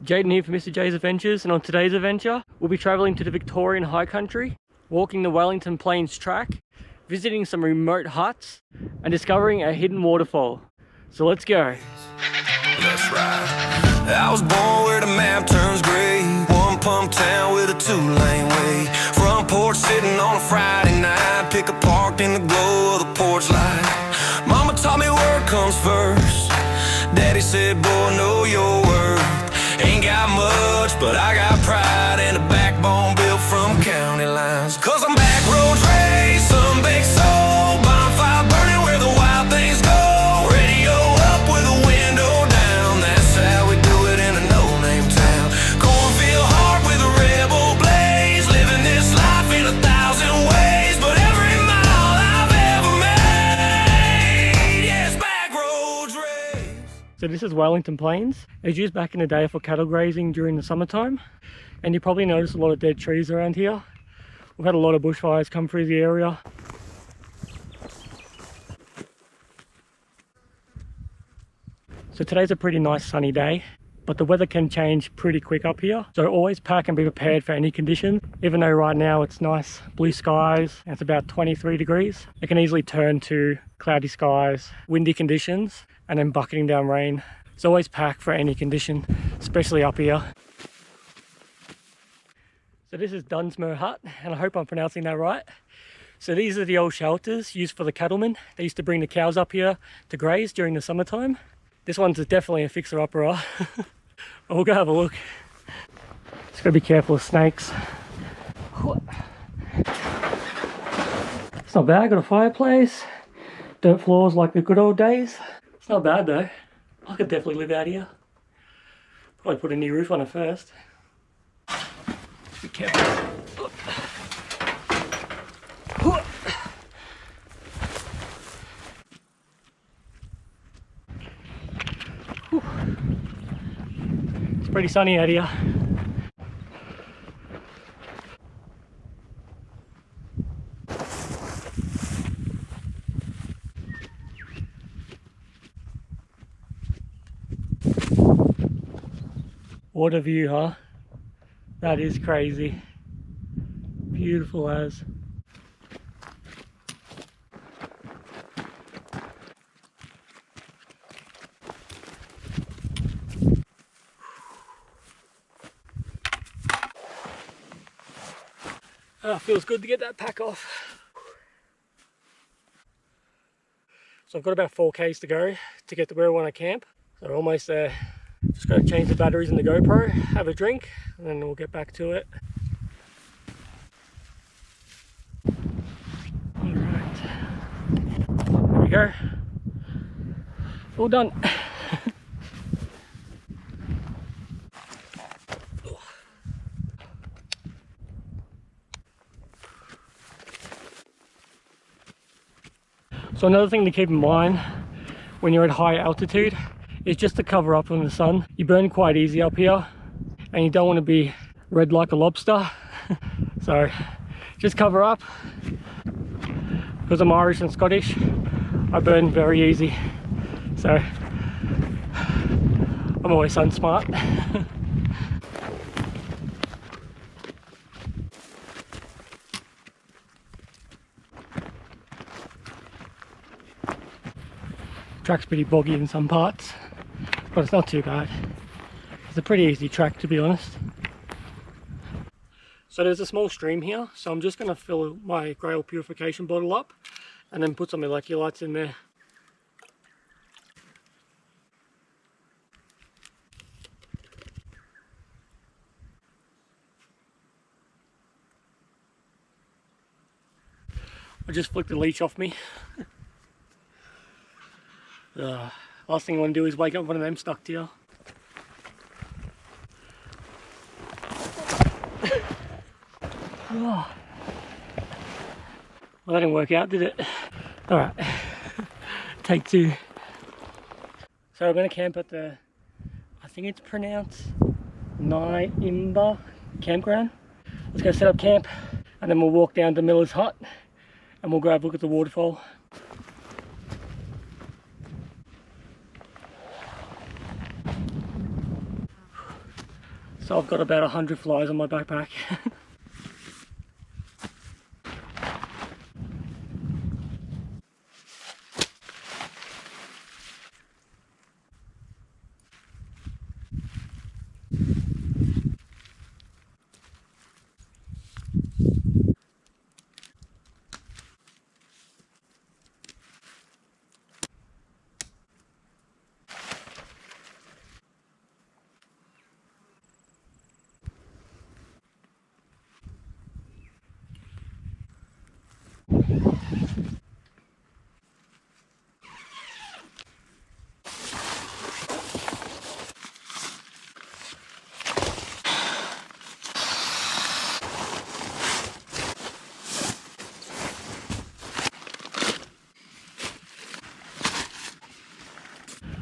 Jaden here for Mr. J's Adventures, and on today's adventure we'll be travelling to the Victorian High Country, walking the Wellington Plains track, visiting some remote huts and discovering a hidden waterfall. So let's go. That's right. I was born where the map turns grey, one pump town with a two-lane way. Front porch sitting on a Friday night, pick a parked in the glow of the porch light. Mama taught me work comes first. Daddy said, boy, know your worth. Ain't got much, but I got pride and a backbone built from county lines. Cause I'm back roads raised, some big soul, bonfire burning where the wild things go. Radio up with the window down, that's how we do it in a no-name town. Cornfield heart with a rebel blaze, living this life in 1,000 ways, but every mile I've ever made, yes, back roads raised. So this is Wellington Plains. It was used back in the day for cattle grazing during the summertime, and you probably noticed a lot of dead trees around here. We've had a lot of bushfires come through the area. So today's a pretty nice sunny day, but the weather can change pretty quick up here. So always pack and be prepared for any condition. Even though right now it's nice blue skies and it's about 23 degrees, it can easily turn to cloudy skies, windy conditions, and then bucketing down rain. So always pack for any condition, especially up here. So this is Dunsmuir hut, and I hope I'm pronouncing that right. So these are the old shelters used for the cattlemen. They used to bring the cows up here to graze during the summertime. This one's definitely a fixer-upper. We'll go have a look. Just gotta be careful of snakes. It's not bad, got a fireplace, dirt floors like the good old days. It's not bad though. I could definitely live out here. Probably put a new roof on it first. Be careful. It's pretty sunny out here. What a view, huh? That is crazy. Beautiful as. Feels good to get that pack off. So I've got about 4 k's to go to get to where I want to camp. So we're almost there. Just got to change the batteries in the GoPro, have a drink, and then we'll get back to it. Alright, there we go. All done. So another thing to keep in mind when you're at high altitude is just to cover up from the sun. You burn quite easy up here and you don't want to be red like a lobster. So just cover up. Because I'm Irish and Scottish, I burn very easy. So I'm always sun smart. Track's pretty boggy in some parts, but it's not too bad. It's a pretty easy track, to be honest. So there's a small stream here, so I'm just going to fill my grey purification bottle up and then put some electrolytes in there. I just flicked the leech off me. Last thing I want to do is wake up one of them stuck to you. Oh. Well, that didn't work out, did it? Alright, take 2. So we're going to camp at the, I think it's pronounced Nyimba Campground. Let's go set up camp and then we'll walk down to Miller's hut and we'll go have a look at the waterfall. So I've got about 100 flies on my backpack.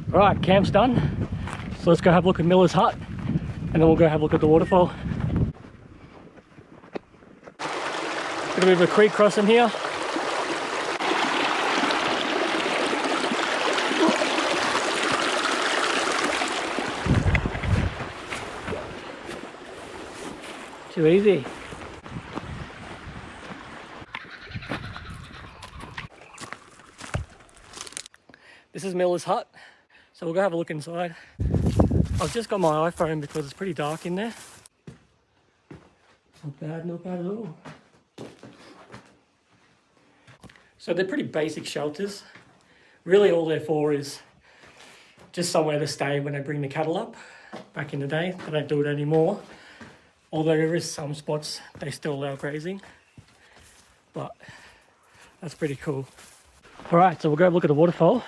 Right, camp's done. So let's go have a look at Miller's hut and then we'll go have a look at the waterfall. Got a bit of a creek crossing here. Too easy. This is Miller's hut. So we'll go have a look inside. I've just got my iPhone because it's pretty dark in there. Not bad at all. So they're pretty basic shelters. Really all they're for is just somewhere to stay when they bring the cattle up. Back in the day, they don't do it anymore. Although there is some spots they still allow grazing. But that's pretty cool. Alright, so we'll go have a look at the waterfall.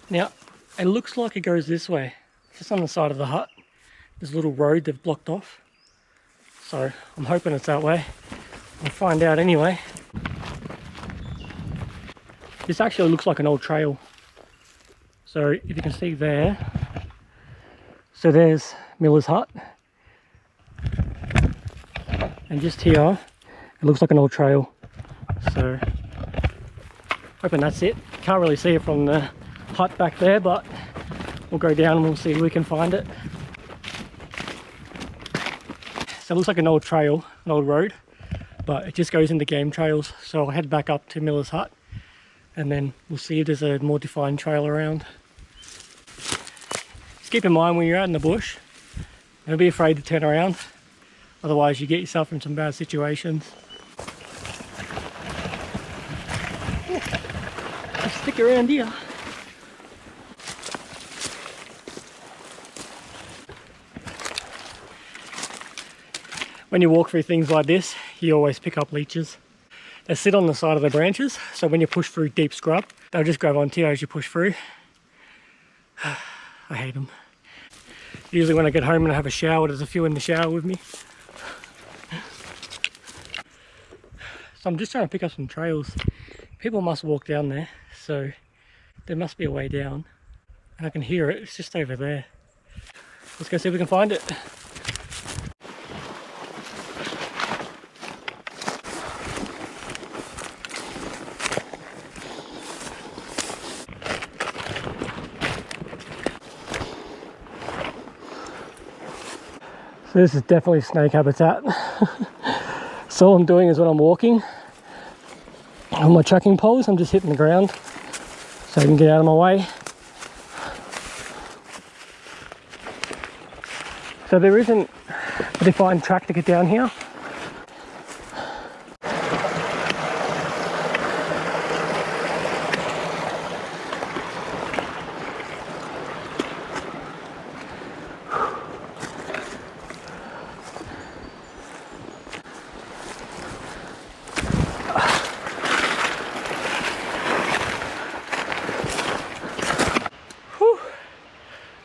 Now, it looks like it goes this way, just on the side of the hut. There's a little road they've blocked off. So I'm hoping it's that way. We'll find out anyway. This actually looks like an old trail. So if you can see there, so there's Miller's hut. And just here, it looks like an old trail. So hoping that's it. Can't really see it from the hut back there, but we'll go down and we'll see if we can find it. So it looks like an old trail, an old road, but it just goes into game trails. So I'll head back up to Miller's hut and then we'll see if there's a more defined trail around. Just keep in mind when you're out in the bush, don't be afraid to turn around, otherwise you get yourself in some bad situations. Just stick around here. When you walk through things like this, you always pick up leeches. They sit on the side of the branches, so when you push through deep scrub, they'll just grab onto you as you push through. I hate them. Usually when I get home and I have a shower, there's a few in the shower with me. So I'm just trying to pick up some trails. People must walk down there, so there must be a way down. And I can hear it, it's just over there. Let's go see if we can find it. So this is definitely snake habitat. So all I'm doing is when I'm walking on my tracking poles, I'm just hitting the ground so I can get out of my way. So there isn't a defined track to get down here.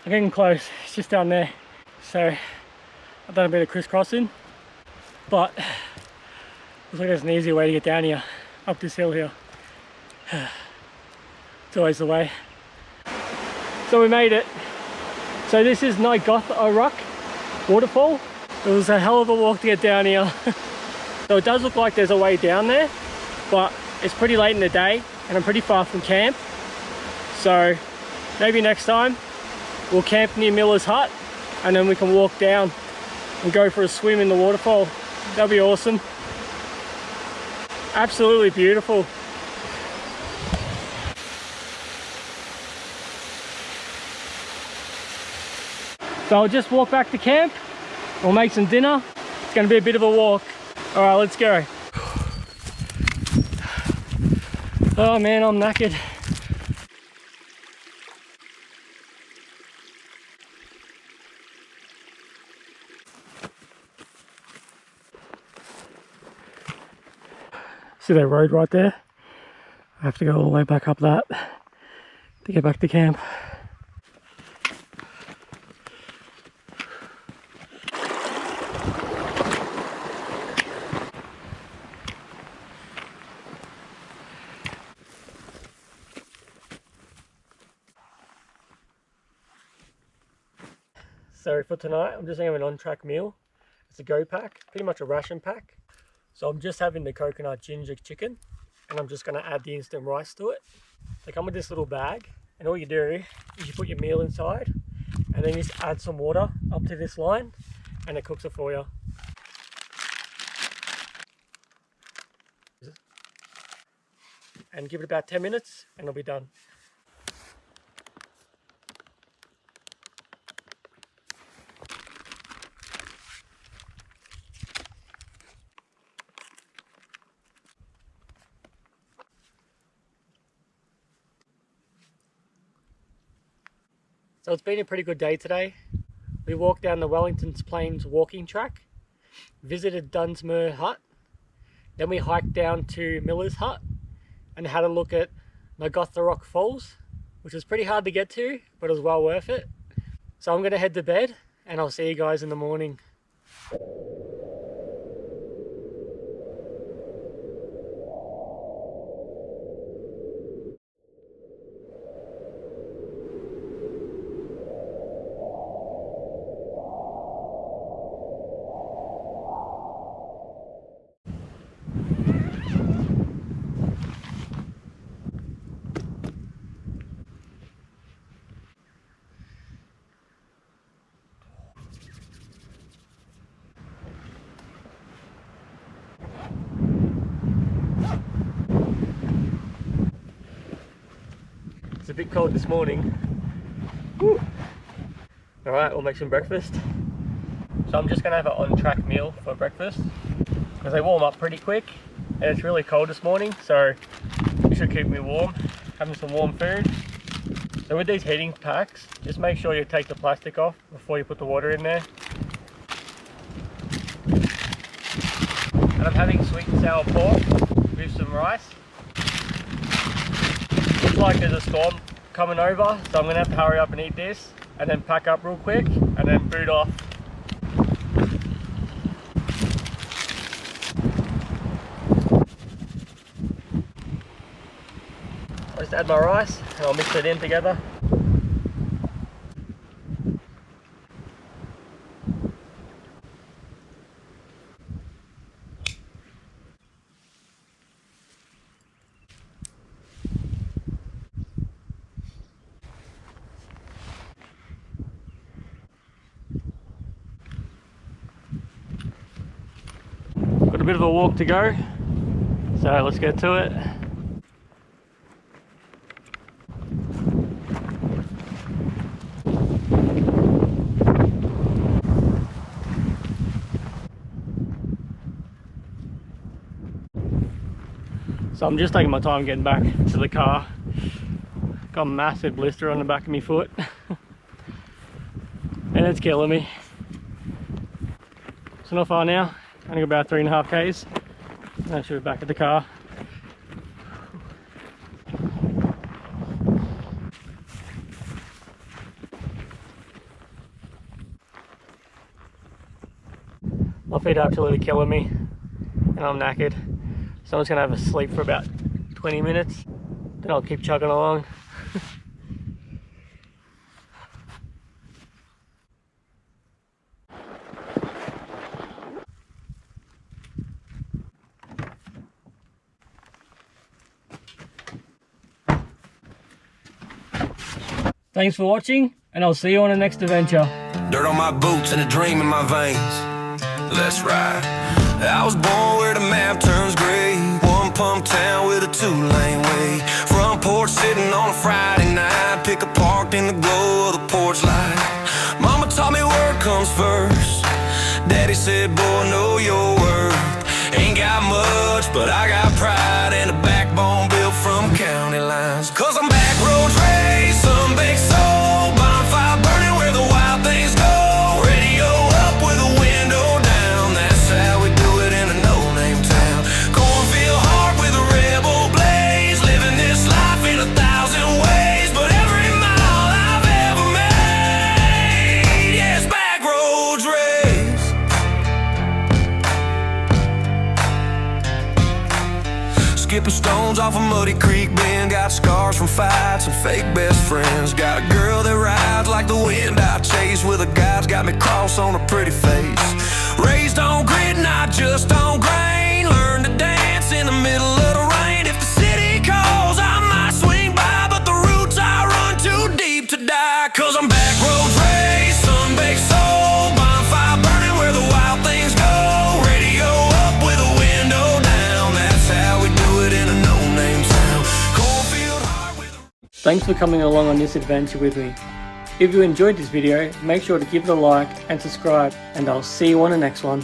I'm getting close, it's just down there. So I've done a bit of crisscrossing, but looks like there's an easier way to get down here, up this hill here. It's always the way. So we made it. So this is Nigothoruk waterfall. It was a hell of a walk to get down here. So it does look like there's a way down there, but it's pretty late in the day and I'm pretty far from camp. So maybe next time we'll camp near Miller's hut and then we can walk down. and go for a swim in the waterfall. That'd be awesome. Absolutely beautiful. So I'll just walk back to camp. We'll make some dinner. It's going to be a bit of a walk. All right, let's go. Oh man, I'm knackered. See that road right there? I have to go all the way back up that to get back to camp. So for tonight, I'm just having an on-track meal. It's a go pack, pretty much a ration pack. So I'm just having the coconut ginger chicken, and I'm just going to add the instant rice to it. They come with this little bag, and all you do is you put your meal inside, and then you just add some water up to this line, and it cooks it for you. And give it about 10 minutes, and it'll be done. So it's been a pretty good day today. We walked down the Wellington Plains walking track, visited Dunsmuir hut, then we hiked down to Miller's hut and had a look at Nigothoruk Falls, which was pretty hard to get to, but it was well worth it. So I'm going to head to bed and I'll see you guys in the morning. It's a bit cold this morning. Alright, we'll make some breakfast. So I'm just going to have an on-track meal for breakfast because they warm up pretty quick and it's really cold this morning, so it should keep me warm, having some warm food. So with these heating packs, just make sure you take the plastic off before you put the water in there. And I'm having sweet and sour pork with some rice. Looks like there's a storm coming over, so I'm going to have to hurry up and eat this and then pack up real quick and then boot off. I'll just add my rice and I'll mix it in together. Got a bit of a walk to go, so let's get to it. So I'm just taking my time getting back to the car. Got a massive blister on the back of my foot and it's killing me. So not far now, only about 3.5 k's. I should be back at the car. My feet are absolutely killing me and I'm knackered. So I'm just gonna have a sleep for about 20 minutes, then I'll keep chugging along. Thanks for watching, and I'll see you on the next adventure. Dirt on my boots and a dream in my veins. Let's ride. I was born where the map turns gray, one pump town with a two-lane way. Front porch sitting on a Friday night, pick a parked in the glow of the porch light. Mama taught me work comes first. Daddy said, boy, know your worth. Ain't got much, but I got pride and a backbone built from county lines. Cause I'm back roads raised, sun-baked soul, bonfire burning where the wild things go. Radio up with the window down, that's how we do it in a no-name town. Cornfield heart with a rebel blaze, living this life in 1,000 ways. But every mile I've ever made, yeah, it's back roads raised. Skipping stones off a muddy creek bend, got scars from fights and fake best friends. Got a girl that rides like the wind I chase, with a guy's got me cross on a pretty face. Raised on grit, not just on grain, learned to dance in the middle of the rain. If the city calls, I might swing by, but the roots I run too deep to die. Cause I'm back roads raised, sun-baked soul, bonfire burning where the wild things go. Radio up with a window down, that's how we do it in a no-name town. Cornfield heart with a... Thanks for coming along on this adventure with me. If you enjoyed this video, make sure to give it a like and subscribe, and I'll see you on the next one.